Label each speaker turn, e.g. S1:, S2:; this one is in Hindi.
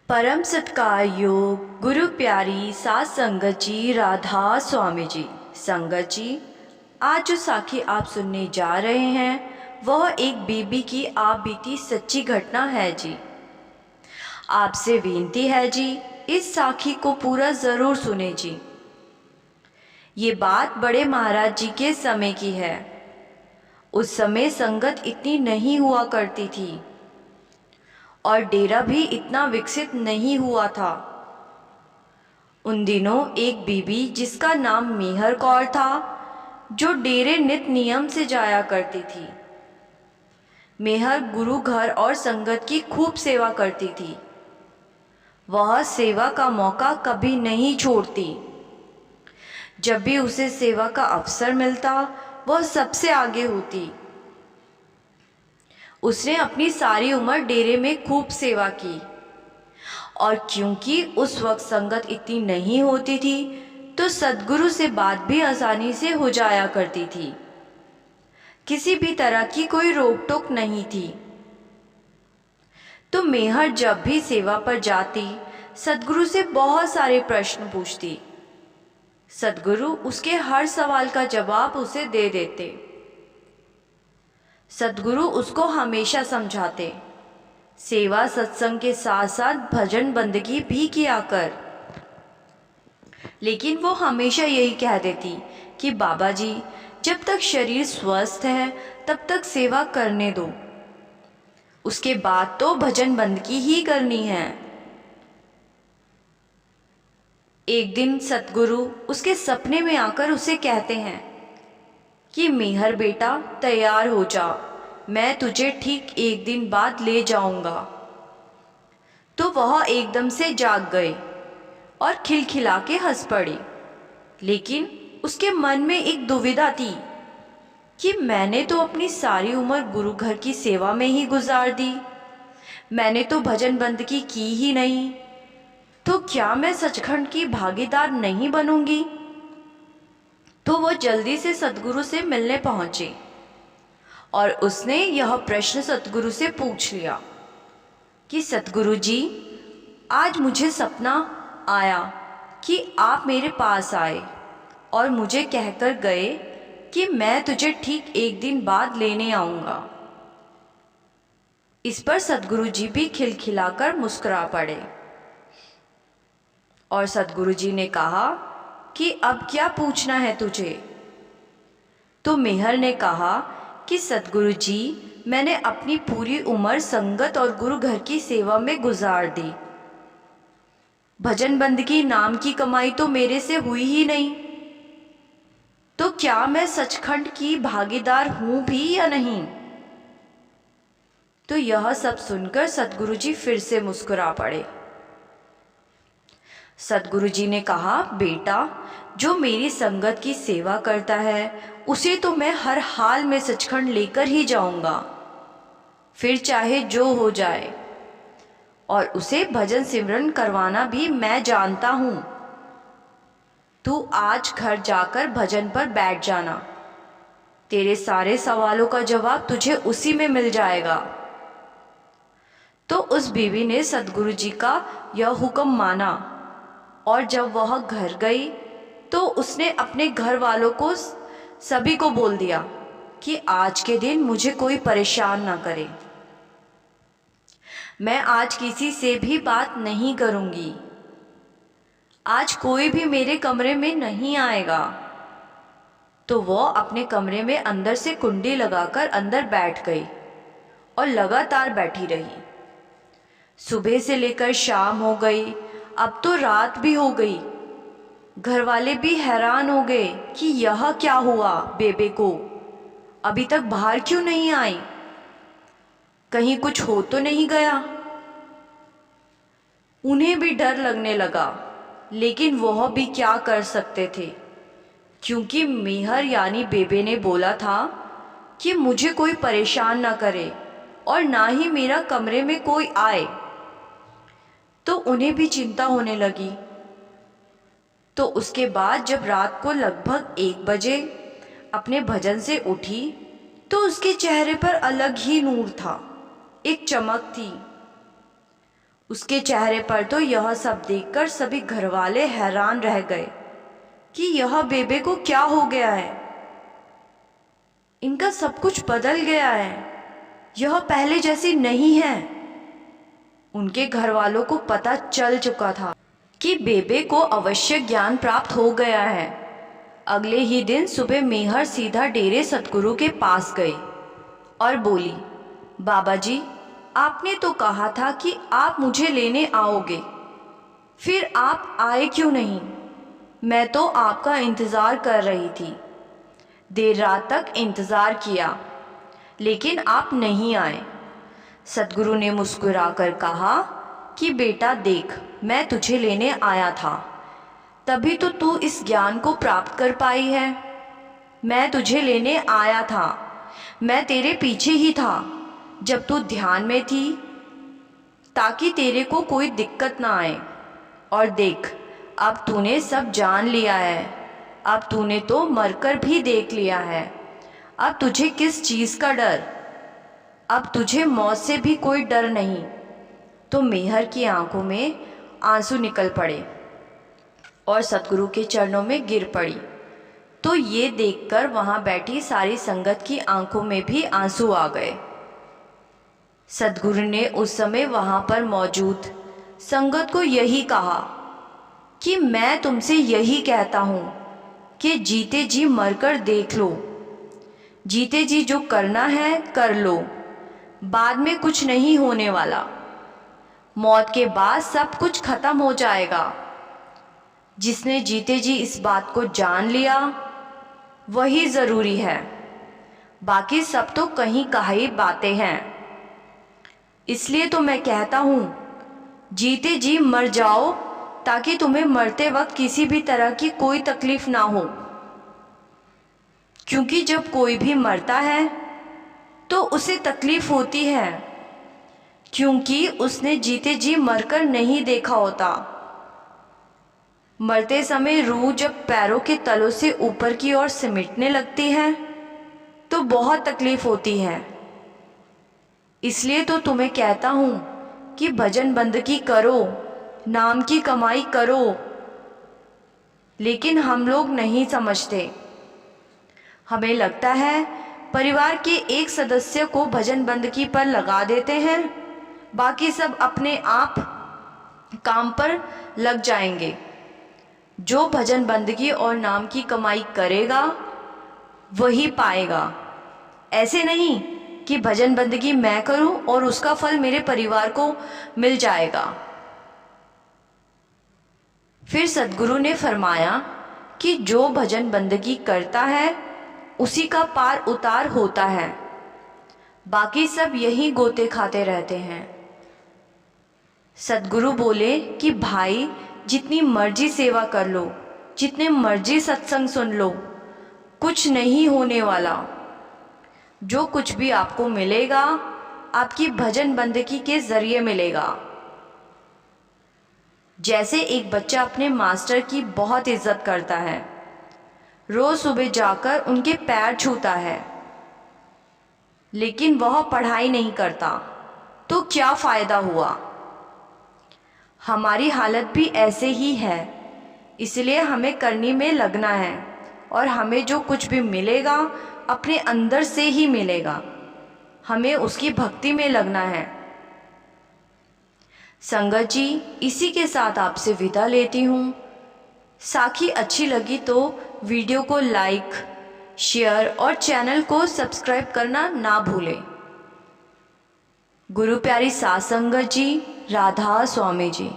S1: परम सत्कार योग गुरु प्यारी सात संगत जी, राधा स्वामी जी। संगत जी, आज जो साखी आप सुनने जा रहे हैं वह एक बीबी की आप बीती सच्ची घटना है जी। आपसे विनती है जी, इस साखी को पूरा ज़रूर सुने जी। ये बात बड़े महाराज जी के समय की है। उस समय संगत इतनी नहीं हुआ करती थी और डेरा भी इतना विकसित नहीं हुआ था। उन दिनों एक बीबी जिसका नाम मेहर कौर था, जो डेरे नित नियम से जाया करती थी। मेहर गुरु घर और संगत की खूब सेवा करती थी। वह सेवा का मौका कभी नहीं छोड़ती। जब भी उसे सेवा का अवसर मिलता वह सबसे आगे होती। उसने अपनी सारी उम्र डेरे में खूब सेवा की और क्योंकि उस वक्त संगत इतनी नहीं होती थी तो सद्गुरु से बात भी आसानी से हो जाया करती थी। किसी भी तरह की कोई रोक टोक नहीं थी। तो मेहर जब भी सेवा पर जाती सद्गुरु से बहुत सारे प्रश्न पूछती। सद्गुरु उसके हर सवाल का जवाब उसे दे देते। सद्गुरु उसको हमेशा समझाते, सेवा सत्संग के साथ साथ भजन बंदगी भी किया कर। लेकिन वो हमेशा यही कह देती कि बाबा जी, जब तक शरीर स्वस्थ है तब तक सेवा करने दो, उसके बाद तो भजन बंदगी ही करनी है। एक दिन सतगुरु उसके सपने में आकर उसे कहते हैं कि मेहर बेटा तैयार हो जा, मैं तुझे ठीक एक दिन बाद ले जाऊंगा। तो वह एकदम से जाग गए और खिलखिला के हंस पड़ी। लेकिन उसके मन में एक दुविधा थी कि मैंने तो अपनी सारी उम्र गुरु घर की सेवा में ही गुजार दी, मैंने तो भजन बंदगी की ही नहीं, तो क्या मैं सचखंड की भागीदार नहीं बनूंगी। तो वो जल्दी से सतगुरु से मिलने पहुंचे और उसने यह प्रश्न सतगुरु से पूछ लिया कि सतगुरु जी, आज मुझे सपना आया कि आप मेरे पास आए और मुझे कहकर गए कि मैं तुझे ठीक एक दिन बाद लेने आऊँगा। इस पर सतगुरु जी भी खिलखिलाकर मुस्कुरा पड़े और सतगुरु जी ने कहा कि अब क्या पूछना है तुझे। तो मेहर ने कहा कि सतगुरु जी, मैंने अपनी पूरी उम्र संगत और गुरु घर की सेवा में गुजार दी, भजन बंदगी नाम की कमाई तो मेरे से हुई ही नहीं, तो क्या मैं सचखंड की भागीदार हूं भी या नहीं। तो यह सब सुनकर सतगुरु जी फिर से मुस्कुरा पड़े। सतगुरु जी ने कहा, बेटा, जो मेरी संगत की सेवा करता है उसे तो मैं हर हाल में सचखंड लेकर ही जाऊंगा, फिर चाहे जो हो जाए, और उसे भजन सिमरन करवाना भी मैं जानता हूँ। तू आज घर जाकर भजन पर बैठ जाना, तेरे सारे सवालों का जवाब तुझे उसी में मिल जाएगा। तो उस बीवी ने सतगुरु जी का यह हुक्म माना और जब वह घर गई तो उसने अपने घर वालों को सभी को बोल दिया कि आज के दिन मुझे कोई परेशान ना करे, मैं आज किसी से भी बात नहीं करूंगी, आज कोई भी मेरे कमरे में नहीं आएगा। तो वो अपने कमरे में अंदर से कुंडी लगाकर अंदर बैठ गई और लगातार बैठी रही। सुबह से लेकर शाम हो गई, अब तो रात भी हो गई। घर वाले भी हैरान हो गए कि यह क्या हुआ, बेबे को अभी तक बाहर क्यों नहीं आई, कहीं कुछ हो तो नहीं गया। उन्हें भी डर लगने लगा, लेकिन वह भी क्या कर सकते थे, क्योंकि मेहर यानी बेबे ने बोला था कि मुझे कोई परेशान ना करे और ना ही मेरा कमरे में कोई आए। तो उन्हें भी चिंता होने लगी। तो उसके बाद जब रात को लगभग 1 बजे अपने भजन से उठी तो उसके चेहरे पर अलग ही नूर था, एक चमक थी। उसके चेहरे पर तो यह सब देखकर सभी घरवाले हैरान रह गए कि यह बेबे को क्या हो गया है। इनका सब कुछ बदल गया है, यह पहले जैसी नहीं है। उनके घर वालों को पता चल चुका था कि बेबे को अवश्य ज्ञान प्राप्त हो गया है। अगले ही दिन सुबह मेहर सीधा डेरे सतगुरु के पास गई और बोली, बाबा जी, आपने तो कहा था कि आप मुझे लेने आओगे, फिर आप आए क्यों नहीं? मैं तो आपका इंतज़ार कर रही थी। देर रात तक इंतज़ार किया, लेकिन आप नहीं आए। सतगुरु ने मुस्कुराकर कहा कि बेटा देख, मैं तुझे लेने आया था, तभी तो तू इस ज्ञान को प्राप्त कर पाई है। मैं तुझे लेने आया था, मैं तेरे पीछे ही था जब तू ध्यान में थी, ताकि तेरे को कोई दिक्कत ना आए। और देख, अब तूने सब जान लिया है, अब तूने तो मरकर भी देख लिया है। अब तुझे किस चीज़ का डर? अब तुझे मौत से भी कोई डर नहीं। तो मेहर की आंखों में आंसू निकल पड़े और सतगुरु के चरणों में गिर पड़ी। तो ये देखकर वहाँ बैठी सारी संगत की आंखों में भी आंसू आ गए। सतगुरु ने उस समय वहाँ पर मौजूद संगत को यही कहा कि मैं तुमसे यही कहता हूँ कि जीते जी मरकर देख लो। जीते जी जो करना है कर लो, बाद में कुछ नहीं होने वाला। मौत के बाद सब कुछ खत्म हो जाएगा। जिसने जीते जी इस बात को जान लिया वही ज़रूरी है, बाकी सब तो कहीं कहाई बातें हैं। इसलिए तो मैं कहता हूँ, जीते जी मर जाओ, ताकि तुम्हें मरते वक्त किसी भी तरह की कोई तकलीफ़ ना हो। क्योंकि जब कोई भी मरता है तो उसे तकलीफ़ होती है, क्योंकि उसने जीते जी मरकर नहीं देखा होता। मरते समय रूह जब पैरों के तलों से ऊपर की ओर सिमटने लगती है तो बहुत तकलीफ़ होती है। इसलिए तो तुम्हें कहता हूँ कि भजन बंदगी करो, नाम की कमाई करो। लेकिन हम लोग नहीं समझते। हमें लगता है परिवार के एक सदस्य को भजन बंदगी पर लगा देते हैं, बाकी सब अपने आप काम पर लग जाएंगे। जो भजन बंदगी और नाम की कमाई करेगा वही पाएगा। ऐसे नहीं कि भजन बंदगी मैं करूं और उसका फल मेरे परिवार को मिल जाएगा। फिर सद्गुरु ने फरमाया कि जो भजन बंदगी करता है उसी का पार उतार होता है, बाकी सब यही गोते खाते रहते हैं। सद्गुरु बोले कि भाई, जितनी मर्जी सेवा कर लो, जितने मर्जी सत्संग सुन लो, कुछ नहीं होने वाला। जो कुछ भी आपको मिलेगा आपकी भजन बंदगी के ज़रिए मिलेगा। जैसे एक बच्चा अपने मास्टर की बहुत इज्जत करता है, रोज़ सुबह जाकर उनके पैर छूता है, लेकिन वह पढ़ाई नहीं करता, तो क्या फ़ायदा हुआ? हमारी हालत भी ऐसे ही है। इसलिए हमें करनी में लगना है और हमें जो कुछ भी मिलेगा अपने अंदर से ही मिलेगा। हमें उसकी भक्ति में लगना है। संगत जी, इसी के साथ आपसे विदा लेती हूँ। साखी अच्छी लगी तो वीडियो को लाइक, शेयर और चैनल को सब्सक्राइब करना ना भूलें। गुरु प्यारी साथ संगत जी, राधा स्वामी जी।